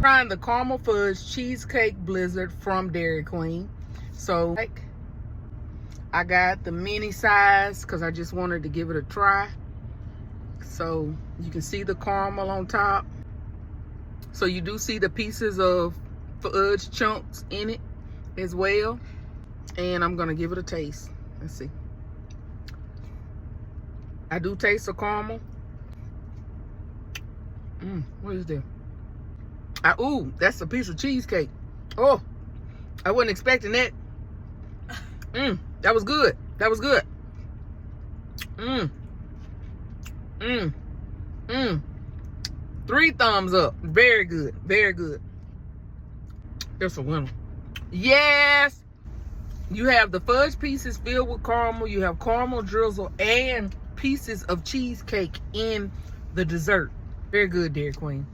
Trying the caramel fudge cheesecake blizzard from Dairy Queen. So I got the mini size because I just wanted to give it a try. So you can see the caramel on top. So you do see the pieces of fudge chunks in it as well. And I'm gonna give it a taste. Let's see. I do taste the caramel. What is that? Ooh, that's a piece of cheesecake. Oh, I wasn't expecting that. That was good. That was good. 3 thumbs up. Very good. Very good. That's a winner. Yes. You have the fudge pieces filled with caramel. You have caramel drizzle and pieces of cheesecake in the dessert. Very good, Dairy Queen.